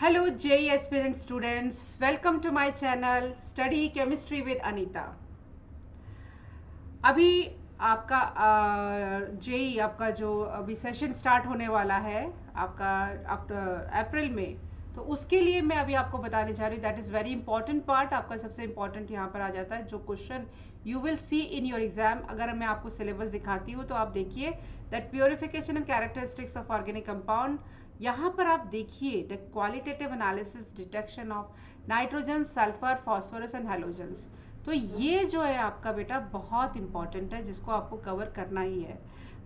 Hello JEE aspirant students, welcome to my channel Study Chemistry with Anita। अभी आपका JEE आपका जो अभी सेशन स्टार्ट होने वाला है आपका अप्रैल में, तो उसके लिए मैं अभी आपको बताने जा रही हूँ। That is very important part. आपका सबसे इंपॉर्टेंट यहाँ पर आ जाता है जो question you will see in your exam. अगर मैं आपको सिलेबस दिखाती हूँ तो आप देखिए that purification and characteristics of organic compound. यहाँ पर आप देखिए the qualitative analysis detection of nitrogen, sulphur, phosphorus and halogens. तो ये जो है आपका बेटा बहुत इंपॉर्टेंट है, जिसको आपको कवर करना ही है,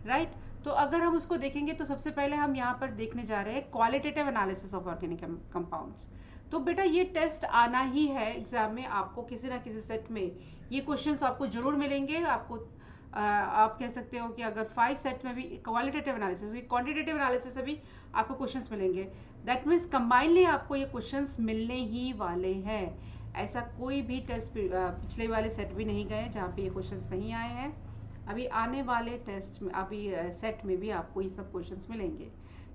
राइट। तो अगर हम उसको देखेंगे तो सबसे पहले हम यहाँ पर देखने जा रहे हैं qualitative analysis of organic compounds. तो बेटा ये टेस्ट आना ही है एग्जाम में, आपको किसी ना किसी सेट में ये क्वेश्चंस आपको जरूर मिलेंगे। आपको आप कह सकते हो कि अगर 5 सेट में भी क्वालिटेटिव एनालिसिस, क्वांटिटेटिव एनालिसिस से भी आपको क्वेश्चंस मिलेंगे। दैट मीन्स कंबाइनली आपको ये क्वेश्चंस मिलने ही वाले हैं। ऐसा कोई भी टेस्ट पिछले वाले सेट भी नहीं गए जहाँ पे ये क्वेश्चंस नहीं आए हैं। अभी आने वाले टेस्ट में, अभी सेट में भी आपको ये सब क्वेश्चंस मिलेंगे,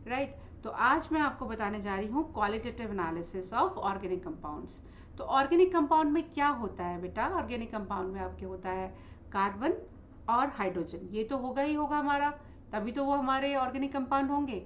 राइट। तो आज मैं आपको बताने जा रही हूँ qualitative analysis of organic compounds. तो ऑर्गेनिक कंपाउंड में क्या होता है बेटा? ऑर्गेनिक कंपाउंड में आपके होता है कार्बन और हाइड्रोजन। ये तो होगा ही होगा हमारा, तभी तो वो हमारे ऑर्गेनिक कंपाउंड होंगे।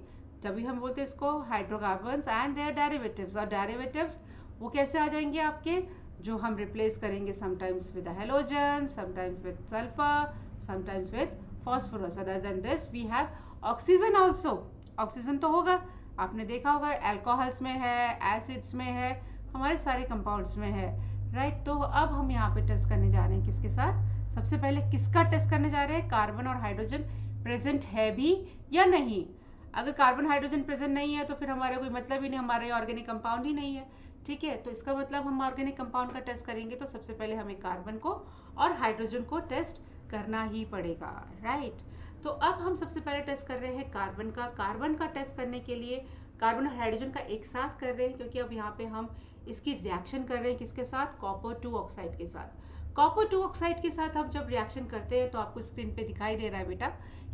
तभी हम बोलते हैं इसको हाइड्रोकार्बन्स एंड देयर डेरिवेटिव्स। और डेरिवेटिव्स वो कैसे आ जाएंगे आपके, जो हम रिप्लेस करेंगे sometimes with halogen, sometimes with sulphur, sometimes with phosphorus. Other than this we have oxygen also. Oxygen तो होगा, आपने देखा होगा अल्कोहल्स में है, एसिड्स में है, हमारे सारे कंपाउंड्स में है, राइट। तो अब हम यहाँ पे टेस्ट करने जा रहे हैं किसके साथ? सबसे पहले किसका टेस्ट करने जा रहे हैं? कार्बन और हाइड्रोजन प्रेजेंट है भी या नहीं। अगर कार्बन हाइड्रोजन प्रेजेंट नहीं है तो फिर हमारा कोई मतलब ही नहीं, हमारे ऑर्गेनिक कंपाउंड ही नहीं है, ठीक है। तो इसका मतलब हम ऑर्गेनिक कंपाउंड का टेस्ट करेंगे तो सबसे पहले हमें कार्बन को और हाइड्रोजन को टेस्ट करना ही पड़ेगा, राइट। तो अब हम सबसे पहले टेस्ट कर रहे हैं कार्बन का। कार्बन का टेस्ट करने के लिए कार्बन और हाइड्रोजन का एक साथ कर रहे हैं, क्योंकि अब यहाँ पे हम इसकी रिएक्शन कर रहे हैं किसके साथ? कॉपर 2 ऑक्साइड के साथ। कॉपर 2 ऑक्साइड के साथ हम जब रिएक्शन करते हैं तो आपको स्क्रीन पे दिखाई दे रहा है बेटा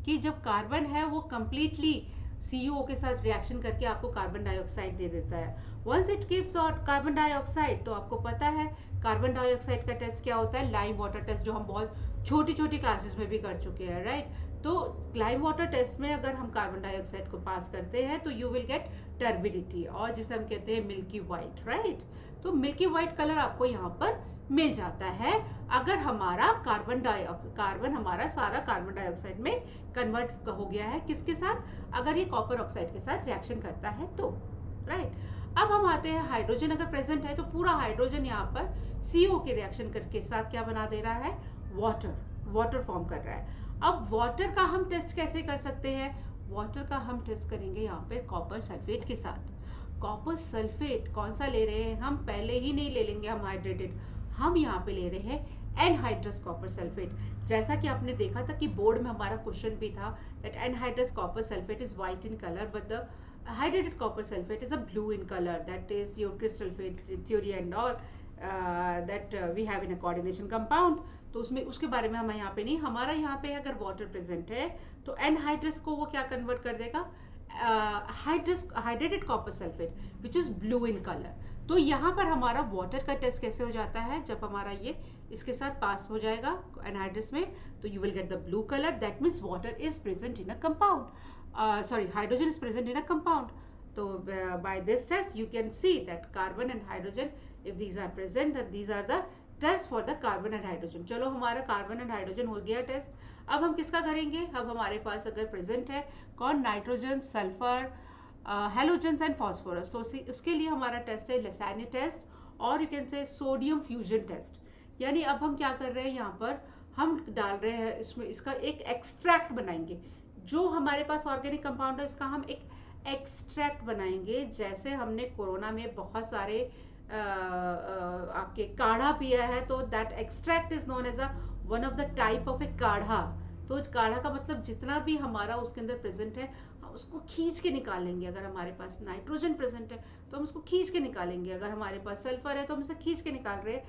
कि जब कार्बन है वो कंप्लीटली CuO के साथ रिएक्शन करके आपको कार्बन डाइऑक्साइड दे देता है। Once it gives out carbon dioxide, तो आपको पता है कार्बन डाइऑक्साइड का टेस्ट क्या होता है? लाइम वाटर टेस्ट, जो हम बहुत छोटी छोटी क्लासेस में भी कर चुके हैं, राइट। तो लाइम वाटर टेस्ट में अगर हम कार्बन डाइऑक्साइड को पास करते हैं तो यू विल गेट टर्बिडिटी, और जिसे हम कहते हैं मिल्की व्हाइट, राइट। तो मिल्की व्हाइट कलर आपको यहाँ पर मिल जाता है अगर हमारा कार्बन हमारा सारा कार्बन डाइऑक्साइड में कन्वर्ट हो गया है किसके साथ? अगर ये कॉपर ऑक्साइड के साथ रिएक्शन करता है तो, राइट। अब हम आते हैं हाइड्रोजन अगर प्रेजेंट है तो पूरा हाइड्रोजन यहाँ पर CO के रिएक्शन के साथ क्या बना दे रहा है? वाटर फॉर्म कर रहा है। अब वाटर का हम टेस्ट कैसे कर सकते हैं? वाटर का हम टेस्ट करेंगे यहाँ पे कॉपर सल्फेट के साथ। कॉपर सल्फेट कौन सा ले रहे हैं हम? पहले ही नहीं ले लेंगे हम हाइड्रेटेड, हम यहाँ पे ले रहे हैं एनहाइड्रस कॉपर सल्फेट। जैसा कि आपने देखा था कि बोर्ड में हमारा क्वेश्चन भी था that anhydrous copper sulphate is white in colour but the hydrated copper sulfate is a blue in color. That is your crystal field theory and all that we have in a coordination compound. तो उसमें उसके बारे में हम यहाँ पे नहीं, हमारा यहाँ पे अगर वाटर प्रेजेंट है तो एनहाइड्रस को वो क्या कन्वर्ट कर देगा? Hydrated copper sulphate which is blue in colour. तो यहाँ पर हमारा वाटर का टेस्ट कैसे हो जाता है? जब हमारा ये इसके साथ पास हो जाएगा एनहाइड्रस में तो you will get the blue colour. That means water is present in a compound, hydrogen is present in a compound. So by this test you can see that carbon and hydrogen, if these are present, that these are the test for the carbon and hydrogen. चलो हमारा carbon and hydrogen हो गया test. अब हम किसका करेंगे? अब हमारे पास अगर प्रेजेंट है कौन? Nitrogen, sulphur, halogen and phosphorus. तो उसके लिए हमारा टेस्ट है लैसानी टेस्ट और you can say sodium fusion test. यानी अब हम क्या कर रहे हैं यहाँ पर? हम डाल रहे हैं इसमें, इसका एक एक्सट्रैक्ट बनाएंगे। जो हमारे पास ऑर्गेनिक कंपाउंड है इसका हम एक एक्सट्रैक्ट बनाएंगे। जैसे हमने कोरोना में बहुत सारे आपके काढ़ा पिया है तो that extract is known as a one of the type of a kadha. तो काढ़ा का मतलब जितना भी हमारा उसके अंदर प्रेजेंट है हम उसको खींच के निकालेंगे। अगर हमारे पास नाइट्रोजन प्रेजेंट है तो हम उसको खींच के निकालेंगे, अगर हमारे पास सल्फर है तो हम इसे खींच के निकाल रहे हैं।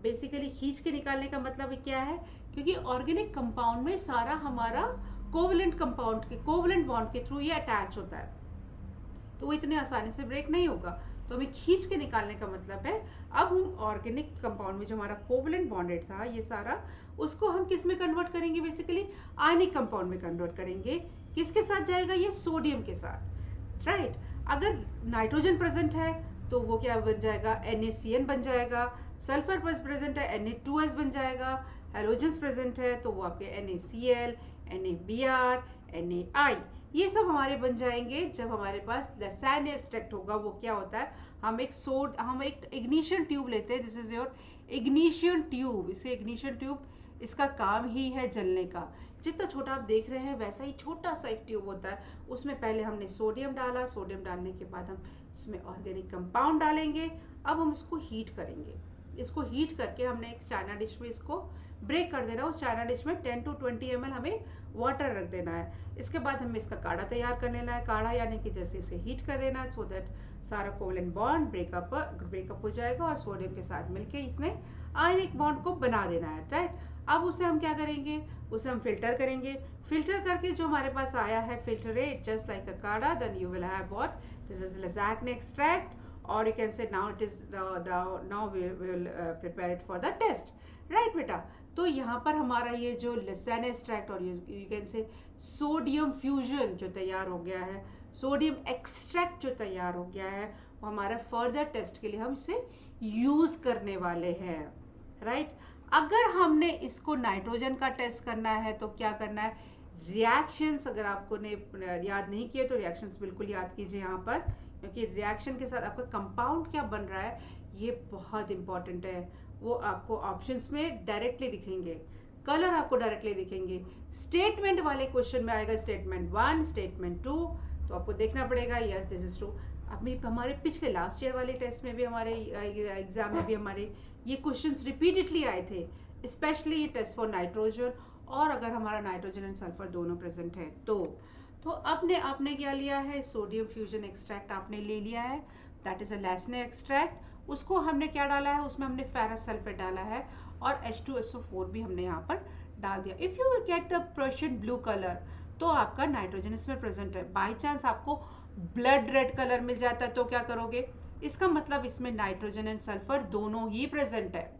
बेसिकली खींच के निकालने का मतलब क्या है? क्योंकि ऑर्गेनिक कंपाउंड में सारा हमारा कोवलेंट कंपाउंड के कोवलेंट बॉन्ड के थ्रू ये अटैच होता है, तो वो इतने आसानी से ब्रेक नहीं होगा। तो हमें खींच के निकालने का मतलब है अब हम ऑर्गेनिक कंपाउंड में जो हमारा कोवलेंट बॉन्डेड था ये सारा, उसको हम किस में कन्वर्ट करेंगे, बेसिकली आयनिक कंपाउंड में कन्वर्ट करेंगे। किसके साथ जाएगा ये, सोडियम के साथ, राइट। अगर नाइट्रोजन प्रेजेंट है तो वो क्या बन जाएगा, NaCN बन जाएगा। सल्फर प्रेजेंट है Na2S बन जाएगा। हेलोजन्स प्रेजेंट है तो वो आपके NaCl, NaBr, Na, ये सब हमारे बन जाएंगे जब हमारे पास लैसान एक्सट्रैक्ट होगा। वो क्या होता है, हम एक इग्निशन ट्यूब लेते हैं। This is your ignition tube. इसे इग्निशन ट्यूब, इसका काम ही है जलने का। जितना छोटा आप देख रहे हैं वैसा ही छोटा सा एक ट्यूब होता है। उसमें पहले हमने सोडियम डाला, सोडियम डालने के बाद हम इसमें ऑर्गेनिक कंपाउंड डालेंगे। अब हम इसको हीट करेंगे। इसको हीट करके हमने एक चाइना डिश में इसको ब्रेक कर देना। उस चाइना डिश में 10 to 20 ml हमें वाटर रख देना है। इसके बाद हमें इसका काढ़ा तैयार कर लेना है। काढ़ा यानी कि जैसे इसे हीट कर देना है सो दैट सारा कोवलेंट बॉन्ड ब्रेकअप हो जाएगा और सोडियम के साथ मिलके इसने आयनिक बॉन्ड को बना देना है, राइट। अब उसे हम क्या करेंगे, उसे हम फिल्टर करेंगे। फिल्टर करके जो हमारे पास आया है, filtrate just like a kadha, then you will have what, this is Lassaigne extract, or you can say now it is now we will prepare it for the test, right बेटा। तो यहाँ पर हमारा ये जो लैसान एक्सट्रैक्ट और you can say sodium fusion जो तैयार हो गया है, सोडियम एक्सट्रैक्ट जो तैयार हो गया है, वो हमारा फर्दर टेस्ट के लिए हम इसे यूज करने वाले हैं, राइट। अगर हमने इसको नाइट्रोजन का टेस्ट करना है तो क्या करना है, रिएक्शंस, अगर आपको ने याद नहीं किए तो रिएक्शंस बिल्कुल याद कीजिए यहाँ पर, क्योंकि रिएक्शन के साथ आपका कंपाउंड क्या बन रहा है ये बहुत इंपॉर्टेंट है। वो आपको ऑप्शंस में डायरेक्टली दिखेंगे, कलर आपको डायरेक्टली दिखेंगे। स्टेटमेंट वाले क्वेश्चन में आएगा स्टेटमेंट 1, स्टेटमेंट 2, तो आपको देखना पड़ेगा यस दिस इज ट्रू। अभी हमारे पिछले लास्ट ईयर वाले टेस्ट में भी, हमारे एग्जाम में भी हमारे ये क्वेश्चंस रिपीटेडली आए थे, स्पेशली ये टेस्ट फॉर नाइट्रोजन, और अगर हमारा नाइट्रोजन एंड सल्फर दोनों प्रेजेंट है तो आपने क्या लिया है, सोडियम फ्यूजन एक्सट्रैक्ट आपने ले लिया है, दैट इज अ लैसने एक्सट्रैक्ट। उसको हमने क्या डाला है, उसमें हमने फेरस सल्फेट डाला है और H2SO4 भी हमने यहाँ पर डाल दिया। If you get the Persian blue colour तो आपका नाइट्रोजन इसमें प्रेजेंट है। बाई चांस आपको ब्लड रेड कलर मिल जाता है तो क्या करोगे, इसका मतलब इसमें नाइट्रोजन एंड सल्फर दोनों ही प्रेजेंट है,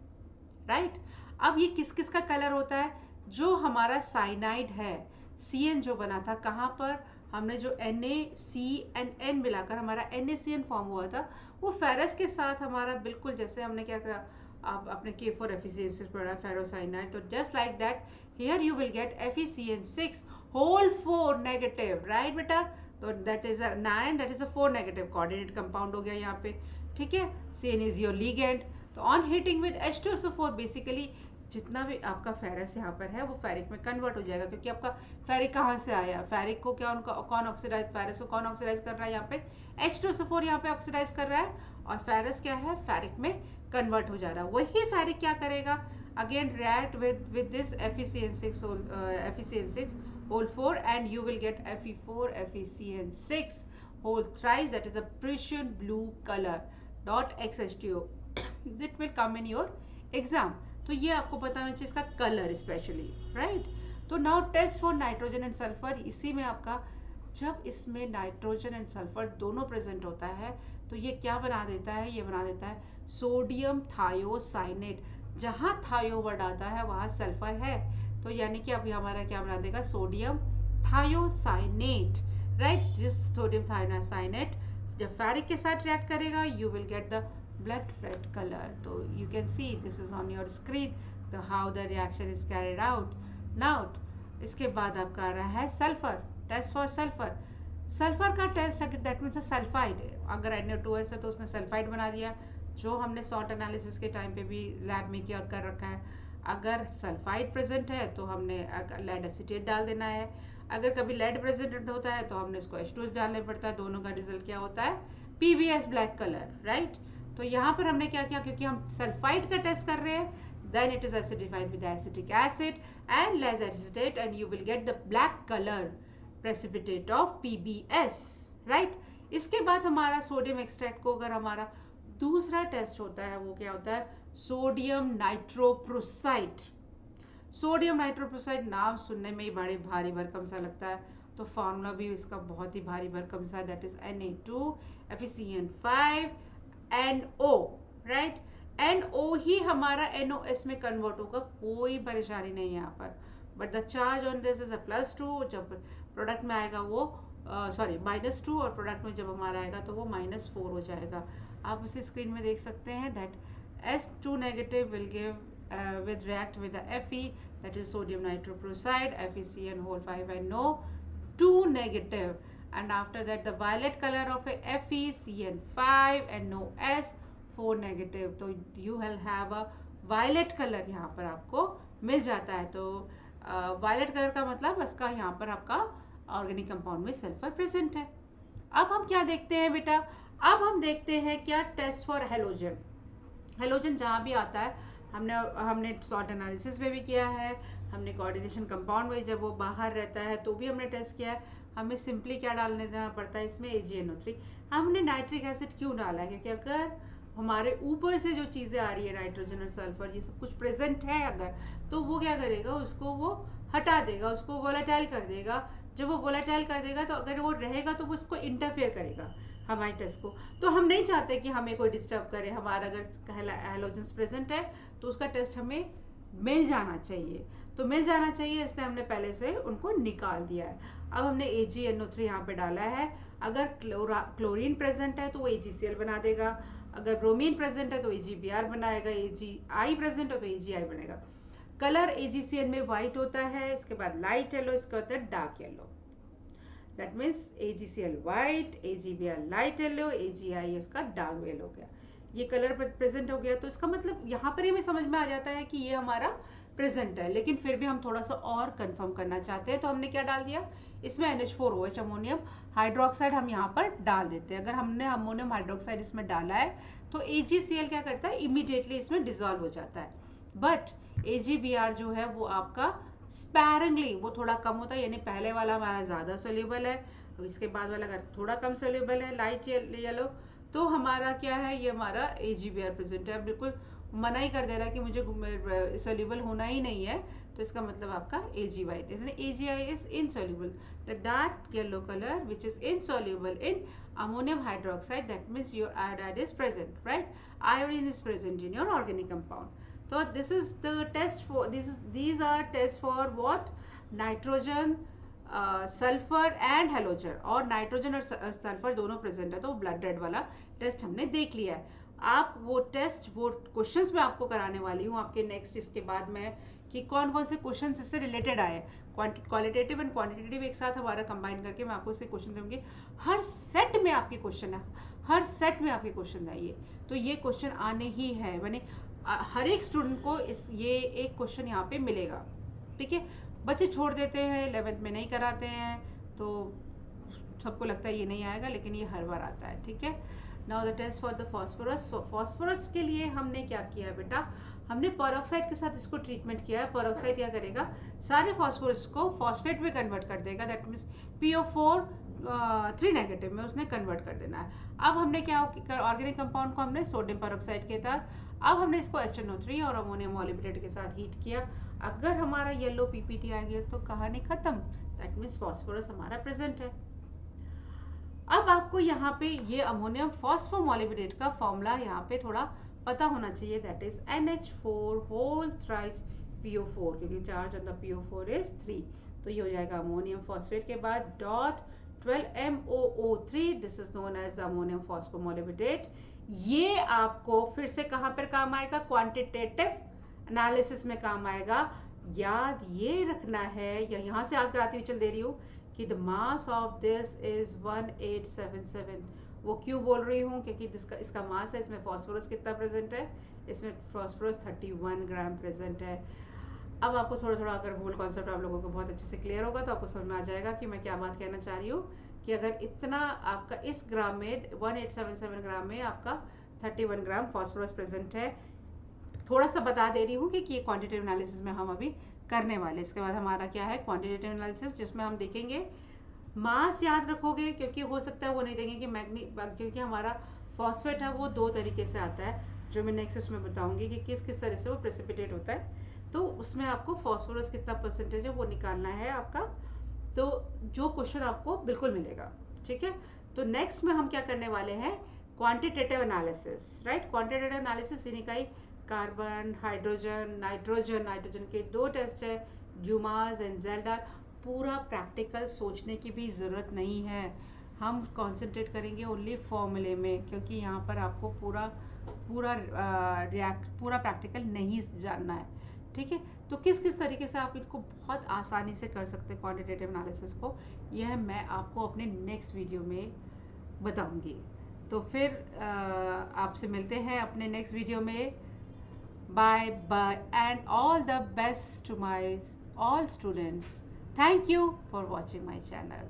राइट। अब ये किस किस का कलर होता है, जो हमारा साइनाइड है, CN जो बना था, कहाँ पर हमने जो NaCN मिलाकर हमारा NaCN फॉर्म हुआ था, वो फेरस के साथ हमारा बिल्कुल जैसे हमने क्या करा, आप अपने K4 एफिशिएंसी पढ़ा फेरोसाइनाइड, तो just like that here you will get FeCN6 whole 4 negative, right बेटा। तो that is a 9, that is a 4 negative coordinate compound हो गया यहाँ पे, ठीक है। CN is your ligand. तो on heating with H2SO4 basically जितना भी आपका फेरस यहाँ पर है वो फेरिक में कन्वर्ट हो जाएगा, क्योंकि आपका फेरिक कहाँ से आया, फेरिक को क्या उनका कौन ऑक्सीडाइज, फेरस को कौन ऑक्सीडाइज कर रहा है, यहाँ पे H2SO4 यहाँ पे ऑक्सीडाइज कर रहा है, और फेरस क्या है, फेरिक में कन्वर्ट हो जा रहा है। वही फेरिक क्या करेगा, again react with this FeCN6 whole 4 and you will get Fe4 FeCN6 whole thrice, that is a Prussian blue color dot XH2O that will come in your exam। तो ये आपको पता होना चाहिए इसका कलर स्पेशली, राइट। तो now test for nitrogen and sulphur, इसी में आपका जब इसमें नाइट्रोजन एंड सल्फर दोनों प्रेजेंट होता है तो ये क्या बना देता है, ये बना देता है सोडियम थायोसाइनेट। जहाँ थायो वर्ड आता है वहाँ सल्फर है, तो यानी कि अभी हमारा क्या बना देगा, sodium thiocyanate, right. This sodium thiocyanate जब फेरिक के साथ रिएक्ट करेगा you will get the blood red color। So you can see this is on your screen how the reaction is carried out। Now इसके बाद आपका आ रहा है sulphur, test for sulphur. Sulphur का टेस्ट दैट मीन्स सल्फाइड, अगर Na2S है तो उसने सल्फाइड बना दिया, जो हमने सॉल्ट एनालिसिस के टाइम पे भी लैब में किया और कर रखा है। अगर सल्फाइड प्रेजेंट है तो हमने लेड एसीटेट डाल देना है, अगर कभी लेड प्रेजेंट होता है तो हमने इसको H2S डालना पड़ता है। दोनों का रिजल्ट क्या होता है, PBS ब्लैक कलर, राइट। तो यहाँ पर हमने क्या किया, क्योंकि हम सल्फाइड का टेस्ट कर रहे हैं, then it is acidified with acetic acid and lead acetate and you will get the black colour precipitate of PBS, right. इसके बाद हमारा सोडियम एक्सट्रैक्ट को अगर हमारा दूसरा टेस्ट होता है वो क्या होता है, सोडियम नाइट्रोप्रोसाइड। सोडियम नाइट्रोप्रोसाइड नाम सुनने में ही बड़े भारी भरकम सा लगता है, तो फॉर्मूला भी इसका बहुत ही भारी भरकम सा है, that is Na2 FeCN5 NO, right. NO ही हमारा NOS में कन्वर्ट होगा, कोई परेशानी नहीं है यहाँ पर। But the charge on this is a +2, जब प्रोडक्ट में आएगा वो सॉरी -2, और प्रोडक्ट में जब हमारा आएगा तो वो -4 हो जाएगा। आप उसी स्क्रीन में देख सकते हैं that S2 negative will give with react with the Fe, that is sodium nitroprusside, FeCN whole 5NO2 negative, and after that the violet color of a FeCN5 and NOS 4 negative. तो you will have a violet color यहाँ पर आपको मिल जाता है। तो violet colour का मतलब इसका यहाँ पर आपका ऑर्गेनिक कंपाउंड में सल्फर प्रेजेंट है। अब हम क्या देखते हैं बेटा, अब हम देखते हैं क्या टेस्ट फॉर हेलोजन। हेलोजन जहाँ भी आता है, हमने सॉल्ट एनालिसिस में भी किया है, हमने कोऑर्डिनेशन कंपाउंड में जब वो बाहर रहता है तो भी हमने टेस्ट किया है। हमें सिंपली क्या डालने देना पड़ता है इसमें, AgNO3। हमने नाइट्रिक एसिड क्यों डाला है, क्योंकि अगर हमारे ऊपर से जो चीज़ें आ रही है, नाइट्रोजन और सल्फर ये सब कुछ प्रेजेंट है अगर, तो वो क्या करेगा, उसको वो हटा देगा, उसको वोलेटाइल कर देगा। जब वो वोलेटाइल कर देगा तो अगर वो रहेगा तो वो उसको इंटरफेयर करेगा हमारे टेस्ट को। तो हम नहीं चाहते कि हमें कोई डिस्टर्ब करे। हमारा अगर हैलोजेंस प्रेजेंट है तो उसका टेस्ट हमें मिल जाना चाहिए, तो मिल जाना चाहिए, इसलिए हमने पहले से उनको निकाल दिया है। अब हमने AgNO3 यहाँ पे डाला है। अगर क्लोरीन प्रेजेंट है तो वो AgCl बना देगा, अगर ब्रोमीन प्रेजेंट है तो AgBr बनाएगा, AgI प्रेजेंट है तो AgI बनेगा। कलर AgCl में व्हाइट होता है, इसके बाद लाइट येलो, इसके बाद dark yellow. That means AgCl white, AgBr light yellow, AgI उसका डार्क येलो हो गया। ये कलर प्रेजेंट हो गया, तो इसका मतलब यहाँ पर ही हमें समझ में आ जाता है कि ये हमारा प्रेजेंट है। लेकिन फिर भी हम थोड़ा सा और कंफर्म करना चाहते हैं, तो हमने क्या डाल दिया इसमें, NH4OH अमोनियम हाइड्रोक्साइड हम यहाँ पर डाल देते हैं। अगर हमने अमोनियम हाइड्रोक्साइड इसमें डाला है तो AgCl क्या करता है, इमीडिएटली इसमें डिजॉल्व हो जाता है। बट AgBr जो है वो आपका स्पैरिंगली, वो थोड़ा कम होता है, यानी पहले वाला हमारा ज़्यादा सोल्यूबल है, अब इसके बाद वाला अगर थोड़ा कम सोल्यूबल है, लाइट येलो, तो हमारा क्या है, ये हमारा AgBr प्रेजेंट है। बिल्कुल मना ही कर दे रहा है कि मुझे सोल्यूबल होना ही नहीं है, तो इसका मतलब आपका AgI is insoluble. The dark yellow color which is insoluble in ammonium hydroxide, that means your iodide is present, right? Iodine is present in your organic compound. So this is the test for these are tests for what, nitrogen, sulphur and halogen, और nitrogen और sulphur दोनों present है, तो blood red वाला test हमने देख लिया है। आप वो टेस्ट, वो क्वेश्चंस मैं आपको कराने वाली हूँ आपके नेक्स्ट इसके बाद में, कि कौन कौन से क्वेश्चंस इससे रिलेटेड आए, क्वालिटेटिव एंड क्वांटिटेटिव एक साथ हमारा कंबाइन करके मैं आपको इससे क्वेश्चन दूंगी। हर सेट में आपके क्वेश्चन है, हर सेट में आपके क्वेश्चन आइए, तो ये क्वेश्चन आने ही है, मैंने हर एक स्टूडेंट को ये एक क्वेश्चन यहाँ पे मिलेगा, ठीक है। बच्चे छोड़ देते हैं, 11th में नहीं कराते हैं, तो सबको लगता है ये नहीं आएगा, लेकिन ये हर बार आता है, ठीक है। Now the test for the phosphorus. Phosphorus के लिए हमने क्या किया है बेटा, हमने पेरोक्साइड के साथ इसको ट्रीटमेंट किया है। पेरोक्साइड क्या करेगा, सारे फॉस्फोरस को फॉस्फेट में कन्वर्ट कर देगा, दैट मीन्स PO4 3 नेगेटिव में उसने कन्वर्ट कर देना है। अब हमने क्या, ऑर्गेनिक कंपाउंड को हमने सोडियम पेरोक्साइड के साथ, अब हमने इसको HNO3 और अमोनियम मॉलिब्डेट के साथ हीट किया। अगर हमारा येलो PPT आ गया तो कहानी खत्म, दैट मीन्स फॉस्फोरस हमारा प्रेजेंट है। अब आपको यहाँ पे ये अमोनियम फॉस्फोमॉलिब्डेट का फॉर्मूला यहाँ पे थोड़ा पता होना चाहिए, that is NH4 whole thrice PO4, क्योंकि charge on the PO4 is 3, तो ये हो जाएगा अमोनियम फॉस्फेट के बाद dot 12MOO3, this is known as the ammonium phosphomolybdate. ये आपको फिर से कहाँ पर काम आएगा, क्वांटिटेटिव एनालिसिस में काम आएगा। याद ये रखना है, या यहाँ से याद कराती हुई चल दे रही हूँ कि the mass of this is 1877। वो क्यों बोल रही हूँ, क्योंकि इसका मास है, इसमें फॉस्फोरस कितना प्रेजेंट है, इसमें फॉस्फोरस 31 ग्राम प्रेजेंट है। अब आपको थोड़ा थोड़ा अगर होल कॉन्सेप्ट आप लोगों को बहुत अच्छे से क्लियर होगा तो आपको समझ में आ जाएगा कि मैं क्या बात कहना चाह रही हूँ, कि अगर इतना आपका इस ग्राम में 1877 ग्राम में आपका 31 ग्राम फॉस्फोरस प्रेजेंट है। थोड़ा सा बता दे रही हूँ कि ये क्वांटिटेटिव एनालिसिस में हम अभी करने वाले। इसके बाद हमारा क्या है, क्वांटिटेटिव एनालिसिस, जिसमें हम देखेंगे मास, याद रखोगे, क्योंकि हो सकता है वो नहीं देंगे कि क्योंकि हमारा फॉस्फेट है वो 2 तरीके से आता है, जो मैं नेक्स्ट उसमें बताऊंगी कि किस किस तरह से वो प्रेसिपिटेट होता है, तो उसमें आपको फॉस्फोरस कितना परसेंटेज है वो निकालना है आपका, तो जो क्वेश्चन आपको बिल्कुल मिलेगा, ठीक है। तो नेक्स्ट में हम क्या करने वाले हैं, quantitative analysis, right. Quantitative analysis यानी कई कार्बन, हाइड्रोजन, नाइट्रोजन के 2 टेस्ट है, जूमास एंड जेल्डार। पूरा प्रैक्टिकल सोचने की भी ज़रूरत नहीं है, हम कॉन्सेंट्रेट करेंगे ओनली फॉर्मूले में, क्योंकि यहाँ पर आपको पूरा पूरा पूरा प्रैक्टिकल नहीं जानना है, ठीक है। तो किस किस तरीके से आप इनको बहुत आसानी से कर सकते हैं क्वांटिटेटिव एनालिसिस को, यह मैं आपको अपने नेक्स्ट वीडियो में बताऊंगी। तो फिर आपसे मिलते हैं अपने नेक्स्ट वीडियो में। Bye bye and all the best to my all students. Thank you for watching my channel.